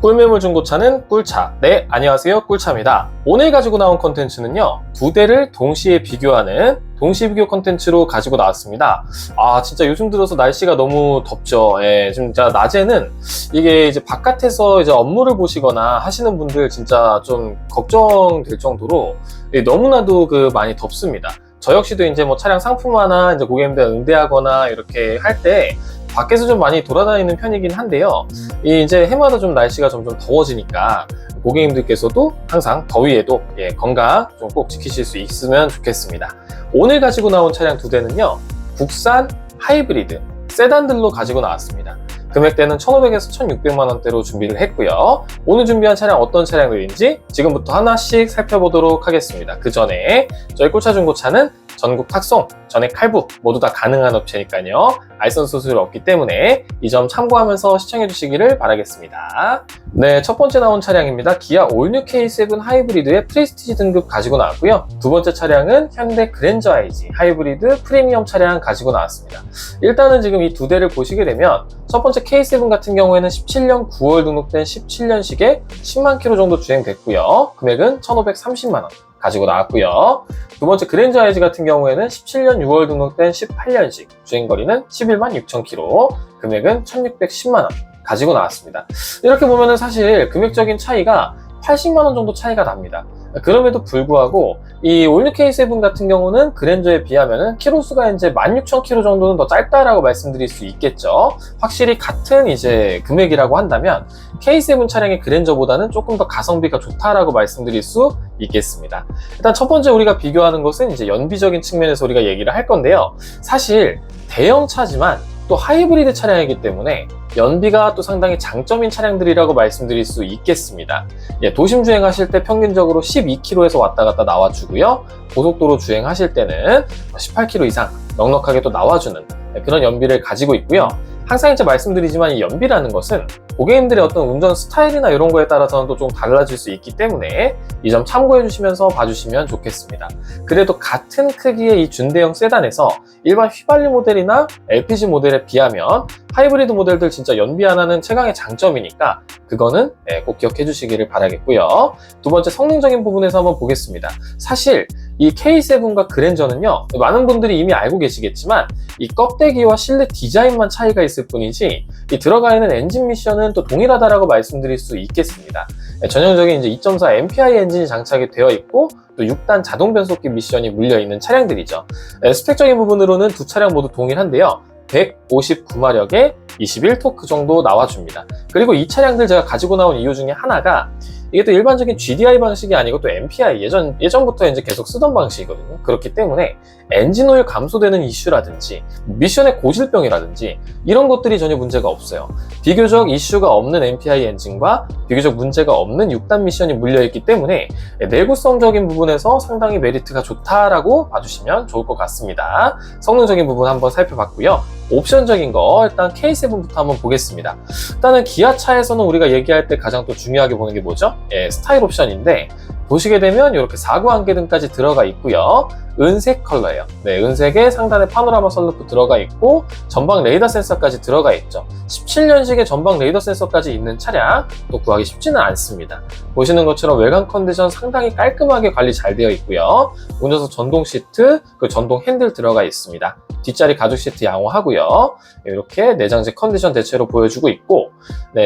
꿀매물 중고차는 꿀차. 네, 안녕하세요. 꿀차입니다. 오늘 가지고 나온 컨텐츠는요, 두 대를 동시에 비교하는 동시 비교 컨텐츠로 가지고 나왔습니다. 진짜 요즘 들어서 날씨가 너무 덥죠. 예, 진짜 낮에는 이게 이제 바깥에서 이제 업무를 보시거나 하시는 분들 진짜 좀 걱정될 정도로 너무나도 많이 덥습니다. 저 역시도 이제 뭐 차량 상품화나 이제 고객님들 응대하거나 이렇게 할 때 밖에서 좀 많이 돌아다니는 편이긴 한데요. 이제 해마다 좀 날씨가 점점 더워지니까 고객님들께서도 항상 더위에도 건강 좀 꼭 지키실 수 있으면 좋겠습니다. 오늘 가지고 나온 차량 두 대는요, 국산 하이브리드 세단들로 가지고 나왔습니다. 금액대는 1,500에서 1,600만 원대로 준비를 했고요. 오늘 준비한 차량 어떤 차량들인지 지금부터 하나씩 살펴보도록 하겠습니다. 그 전에 저희 꿀차 중고차는 전국 탁송, 전액 할부 모두 다 가능한 업체니까요. 알선 수수료 없기 때문에 이 점 참고하면서 시청해 주시기를 바라겠습니다. 네, 첫 번째 나온 차량입니다. 기아 올뉴 K7 하이브리드의 프레스티지 등급 가지고 나왔고요. 두 번째 차량은 현대 그랜저 IG 하이브리드 프리미엄 차량 가지고 나왔습니다. 일단은 지금 이 두 대를 보시게 되면 첫 번째 K7 같은 경우에는 17년 9월 등록된 17년식에 10만 킬로 정도 주행됐고요. 금액은 1,530만 원 가지고 나왔고요. 두 번째 그랜저 IG 같은 경우에는 17년 6월 등록된 18년식, 주행거리는 11만 6천 킬로, 금액은 1,610만 원 가지고 나왔습니다. 이렇게 보면은 사실 금액적인 차이가 80만 원 정도 차이가 납니다. 그럼에도 불구하고 이 올뉴 K7 같은 경우는 그랜저에 비하면은 키로수가 이제 16,000km 정도는 더 짧다라고 말씀드릴 수 있겠죠. 확실히 같은 이제 금액이라고 한다면 K7 차량의 그랜저보다는 조금 더 가성비가 좋다라고 말씀드릴 수 있겠습니다. 일단 첫 번째 우리가 비교하는 것은 이제 연비적인 측면에서 우리가 얘기를 할 건데요. 사실 대형차지만 또 하이브리드 차량이기 때문에 연비가 또 상당히 장점인 차량들이라고 말씀드릴 수 있겠습니다. 도심 주행하실 때 평균적으로 12km에서 왔다 갔다 나와주고요. 고속도로 주행하실 때는 18km 이상 넉넉하게 또 나와주는 그런 연비를 가지고 있고요. 항상 이제 말씀드리지만 이 연비라는 것은 고객님들의 어떤 운전 스타일이나 이런 거에 따라서는 또 좀 달라질 수 있기 때문에 이 점 참고해 주시면서 봐주시면 좋겠습니다. 그래도 같은 크기의 이 준대형 세단에서 일반 휘발유 모델이나 LPG 모델에 비하면 하이브리드 모델들 진짜 연비 하나는 최강의 장점이니까 그거는 꼭 기억해 주시기를 바라겠고요. 두 번째 성능적인 부분에서 한번 보겠습니다. 사실 이 K7과 그랜저는요, 많은 분들이 이미 알고 계시겠지만 이 껍데기와 실내 디자인만 차이가 있을 뿐이지 이 들어가 있는 엔진 미션은 또 동일하다라고 말씀드릴 수 있겠습니다. 전형적인 이제 2.4 MPI 엔진이 장착이 되어 있고 또 6단 자동 변속기 미션이 물려 있는 차량들이죠. 스펙적인 부분으로는 두 차량 모두 동일한데요. 159마력에 21토크 정도 나와줍니다. 그리고 이 차량들 제가 가지고 나온 이유 중에 하나가 이게 또 일반적인 GDI 방식이 아니고 또 MPI 예전부터 이제 계속 쓰던 방식이거든요. 그렇기 때문에 엔진오일 감소되는 이슈라든지 미션의 고질병이라든지 이런 것들이 전혀 문제가 없어요. 비교적 이슈가 없는 MPI 엔진과 비교적 문제가 없는 6단 미션이 물려있기 때문에 내구성적인 부분에서 상당히 메리트가 좋다라고 봐주시면 좋을 것 같습니다. 성능적인 부분 한번 살펴봤고요. 옵션적인 거 일단 K7부터 한번 보겠습니다. 일단은 기아차에서는 우리가 얘기할 때 가장 또 중요하게 보는 게 뭐죠? 스타일 옵션인데 보시게 되면 이렇게 4구 안개등까지 들어가 있고요. 은색 컬러예요. 은색에 상단에 파노라마 선루프 들어가 있고 전방 레이더 센서까지 들어가 있죠. 17년식의 전방 레이더 센서까지 있는 차량 또 구하기 쉽지는 않습니다. 보시는 것처럼 외관 컨디션 상당히 깔끔하게 관리 잘 되어 있고요. 운전석 전동 시트, 전동 핸들 들어가 있습니다. 뒷자리 가죽 시트 양호하고요. 이렇게 내장재 컨디션 대체로 보여주고 있고,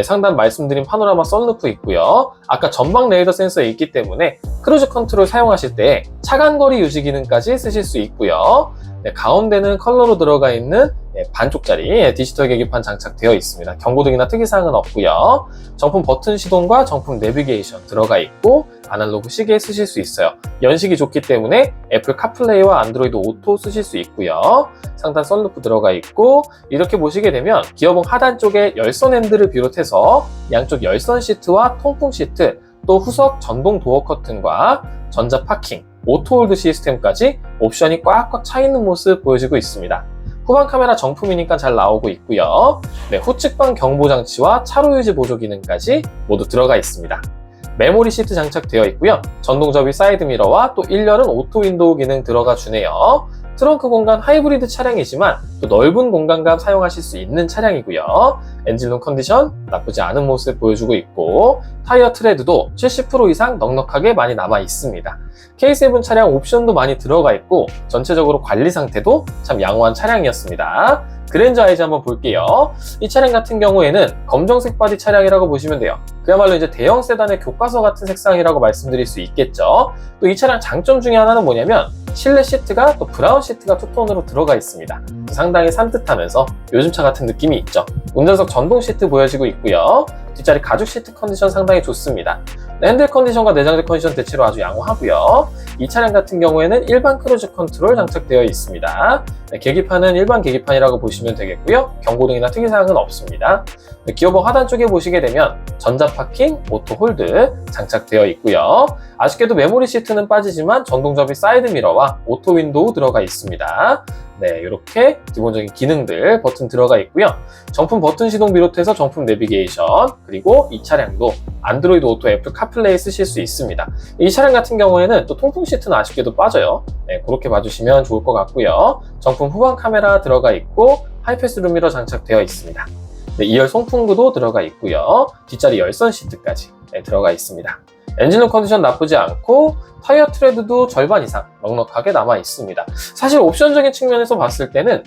상단 말씀드린 파노라마 선루프 있고요. 아까 전방 레이더 센서에 있기 때문에 크루즈 컨트롤 사용하실 때 차간거리 유지 기능까지 쓰실 수 있고요. 가운데는 컬러로 들어가 있는 반쪽짜리 디지털 계기판 장착되어 있습니다. 경고등이나 특이사항은 없고요. 정품 버튼 시동과 정품 내비게이션 들어가 있고 아날로그 시계 쓰실 수 있어요. 연식이 좋기 때문에 애플 카플레이와 안드로이드 오토 쓰실 수 있고요. 상단 선루프 들어가 있고 이렇게 보시게 되면 기어봉 하단 쪽에 열선 핸들을 비롯해서 양쪽 열선 시트와 통풍 시트 또 후석 전동 도어 커튼과 전자 파킹, 오토홀드 시스템까지 옵션이 꽉꽉 차 있는 모습 보여지고 있습니다. 후방 카메라 정품이니까 잘 나오고 있고요. 후측방 경보 장치와 차로 유지 보조 기능까지 모두 들어가 있습니다. 메모리 시트 장착되어 있고요. 전동 접이 사이드 미러와 또 1열은 오토 윈도우 기능 들어가 주네요. 트렁크 공간 하이브리드 차량이지만 또 넓은 공간감 사용하실 수 있는 차량이고요. 엔진룸 컨디션 나쁘지 않은 모습 보여주고 있고 타이어 트레드도 70% 이상 넉넉하게 많이 남아 있습니다. K7 차량 옵션도 많이 들어가 있고 전체적으로 관리 상태도 참 양호한 차량이었습니다. 그랜저 아이즈 한번 볼게요. 이 차량 같은 경우에는 검정색 바디 차량이라고 보시면 돼요. 그야말로 이제 대형 세단의 교과서 같은 색상이라고 말씀드릴 수 있겠죠. 또 이 차량 장점 중에 하나는 뭐냐면 실내 시트가 또 브라운 시트가 투톤으로 들어가 있습니다. 상당히 산뜻하면서 요즘 차 같은 느낌이 있죠. 운전석 전동 시트 보여지고 있고요. 뒷자리 가죽 시트 컨디션 상당히 좋습니다. 핸들 컨디션과 내장재 컨디션 대체로 아주 양호하고요. 이 차량 같은 경우에는 일반 크루즈 컨트롤 장착되어 있습니다. 계기판은 일반 계기판이라고 보시면 되겠고요. 경고등이나 특이사항은 없습니다. 기어봉 하단 쪽에 보시게 되면 전자파킹, 오토 홀드 장착되어 있고요. 아쉽게도 메모리 시트는 빠지지만 전동접이 사이드미러와 오토 윈도우 들어가 있습니다. 네, 이렇게 기본적인 기능들 버튼 들어가 있고요. 정품 버튼 시동 비롯해서 정품 내비게이션, 그리고 이 차량도 안드로이드 오토, 애플 카플레이 쓰실 수 있습니다. 이 차량 같은 경우에는 또 통풍 시트는 아쉽게도 빠져요. 네, 그렇게 봐주시면 좋을 것 같고요. 정품 후방 카메라 들어가 있고 하이패스 룸미러 장착되어 있습니다. 네, 2열 송풍구도 들어가 있고요. 뒷자리 열선 시트까지 들어가 있습니다. 엔진룸 컨디션 나쁘지 않고 타이어 트레드도 절반 이상 넉넉하게 남아 있습니다. 사실 옵션적인 측면에서 봤을 때는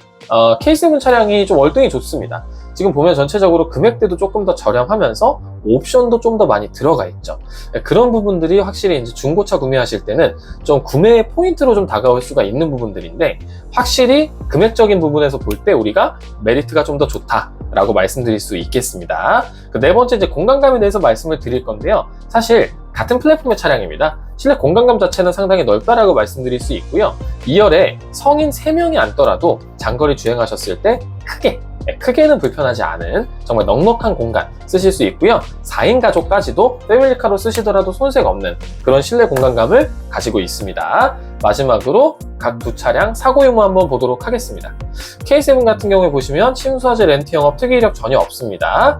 K7 차량이 좀 월등히 좋습니다. 지금 보면 전체적으로 금액대도 조금 더 저렴하면서 옵션도 좀 더 많이 들어가 있죠. 그런 부분들이 확실히 이제 중고차 구매하실 때는 좀 구매의 포인트로 좀 다가올 수가 있는 부분들인데, 확실히 금액적인 부분에서 볼 때 우리가 메리트가 좀 더 좋다라고 말씀드릴 수 있겠습니다. 네 번째 이제 공간감에 대해서 말씀을 드릴 건데요. 사실 같은 플랫폼의 차량입니다. 실내 공간감 자체는 상당히 넓다라고 말씀드릴 수 있고요. 2열에 성인 3명이 앉더라도 장거리 주행하셨을 때 크게는 불편하지 않은 정말 넉넉한 공간 쓰실 수 있고요. 4인 가족까지도 패밀리카로 쓰시더라도 손색 없는 그런 실내 공간감을 가지고 있습니다. 마지막으로 각 두 차량 사고 유무 한번 보도록 하겠습니다. K7 같은 경우에 보시면 침수화재 렌트 영업 특이 이력 전혀 없습니다.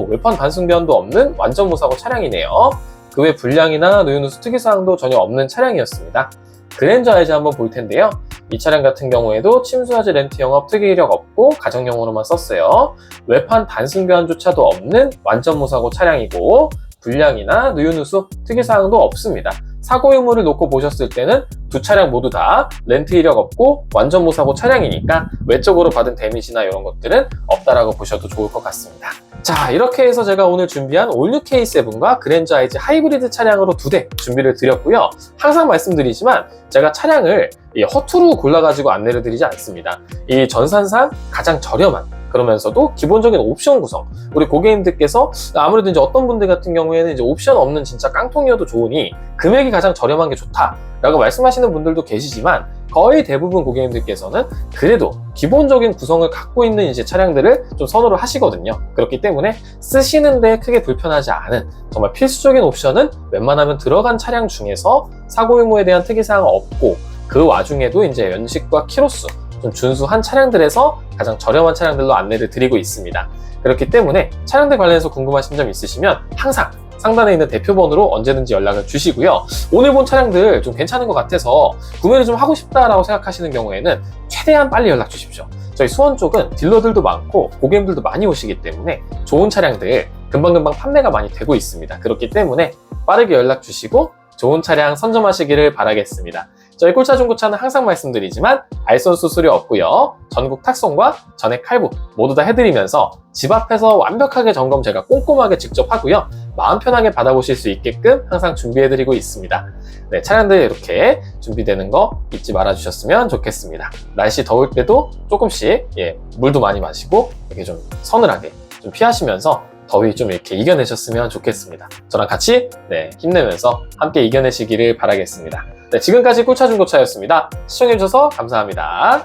외판 반승변도 없는 완전 무사고 차량이네요. 그 외 불량이나 누유누수 특이사항도 전혀 없는 차량이었습니다. 그랜저 아이즈 한번 볼 텐데요. 이 차량 같은 경우에도 침수화재 렌트 영업 특이 이력 없고 가정용으로만 썼어요. 외판 반승변조차도 없는 완전 무사고 차량이고 불량이나 누유누수 특이사항도 없습니다. 사고 유무를 놓고 보셨을 때는 두 차량 모두 다 렌트 이력 없고 완전 무사고 차량이니까 외적으로 받은 데미지나 이런 것들은 없다라고 보셔도 좋을 것 같습니다. 자, 이렇게 해서 제가 오늘 준비한 올뉴 K7과 그랜저 아이즈 하이브리드 차량으로 2대 준비를 드렸고요. 항상 말씀드리지만 제가 차량을 허투루 골라가지고 안내를 드리지 않습니다. 이 전산상 가장 저렴한, 그러면서도 기본적인 옵션 구성, 우리 고객님들께서 아무래도 이제 어떤 분들 같은 경우에는 이제 옵션 없는 진짜 깡통이어도 좋으니 금액이 가장 저렴한 게 좋다라고 말씀하시는 분들도 계시지만, 거의 대부분 고객님들께서는 그래도 기본적인 구성을 갖고 있는 이제 차량들을 좀 선호를 하시거든요. 그렇기 때문에 쓰시는데 크게 불편하지 않은 정말 필수적인 옵션은 웬만하면 들어간 차량 중에서 사고 유무에 대한 특이사항 없고, 그 와중에도 이제 연식과 키로수 좀 준수한 차량들에서 가장 저렴한 차량들로 안내를 드리고 있습니다. 그렇기 때문에 차량들 관련해서 궁금하신 점 있으시면 항상 상단에 있는 대표번호로 언제든지 연락을 주시고요. 오늘 본 차량들 좀 괜찮은 것 같아서 구매를 좀 하고 싶다라고 생각하시는 경우에는 최대한 빨리 연락 주십시오. 저희 수원 쪽은 딜러들도 많고 고객님들도 많이 오시기 때문에 좋은 차량들 금방금방 판매가 많이 되고 있습니다. 그렇기 때문에 빠르게 연락 주시고 좋은 차량 선점하시기를 바라겠습니다. 저희 꿀차 중고차는 항상 말씀드리지만 알선 수수료 없고요. 전국 탁송과 전액 할부 모두 다 해드리면서 집 앞에서 완벽하게 점검 제가 꼼꼼하게 직접 하고요. 마음 편하게 받아보실 수 있게끔 항상 준비해드리고 있습니다. 네, 차량들 이렇게 준비되는 거 잊지 말아주셨으면 좋겠습니다. 날씨 더울 때도 조금씩 물도 많이 마시고 이렇게 좀 서늘하게 좀 피하시면서 더위 좀 이렇게 이겨내셨으면 좋겠습니다. 저랑 같이 힘내면서 함께 이겨내시기를 바라겠습니다. 네, 지금까지 꿀차 중고차였습니다. 시청해주셔서 감사합니다.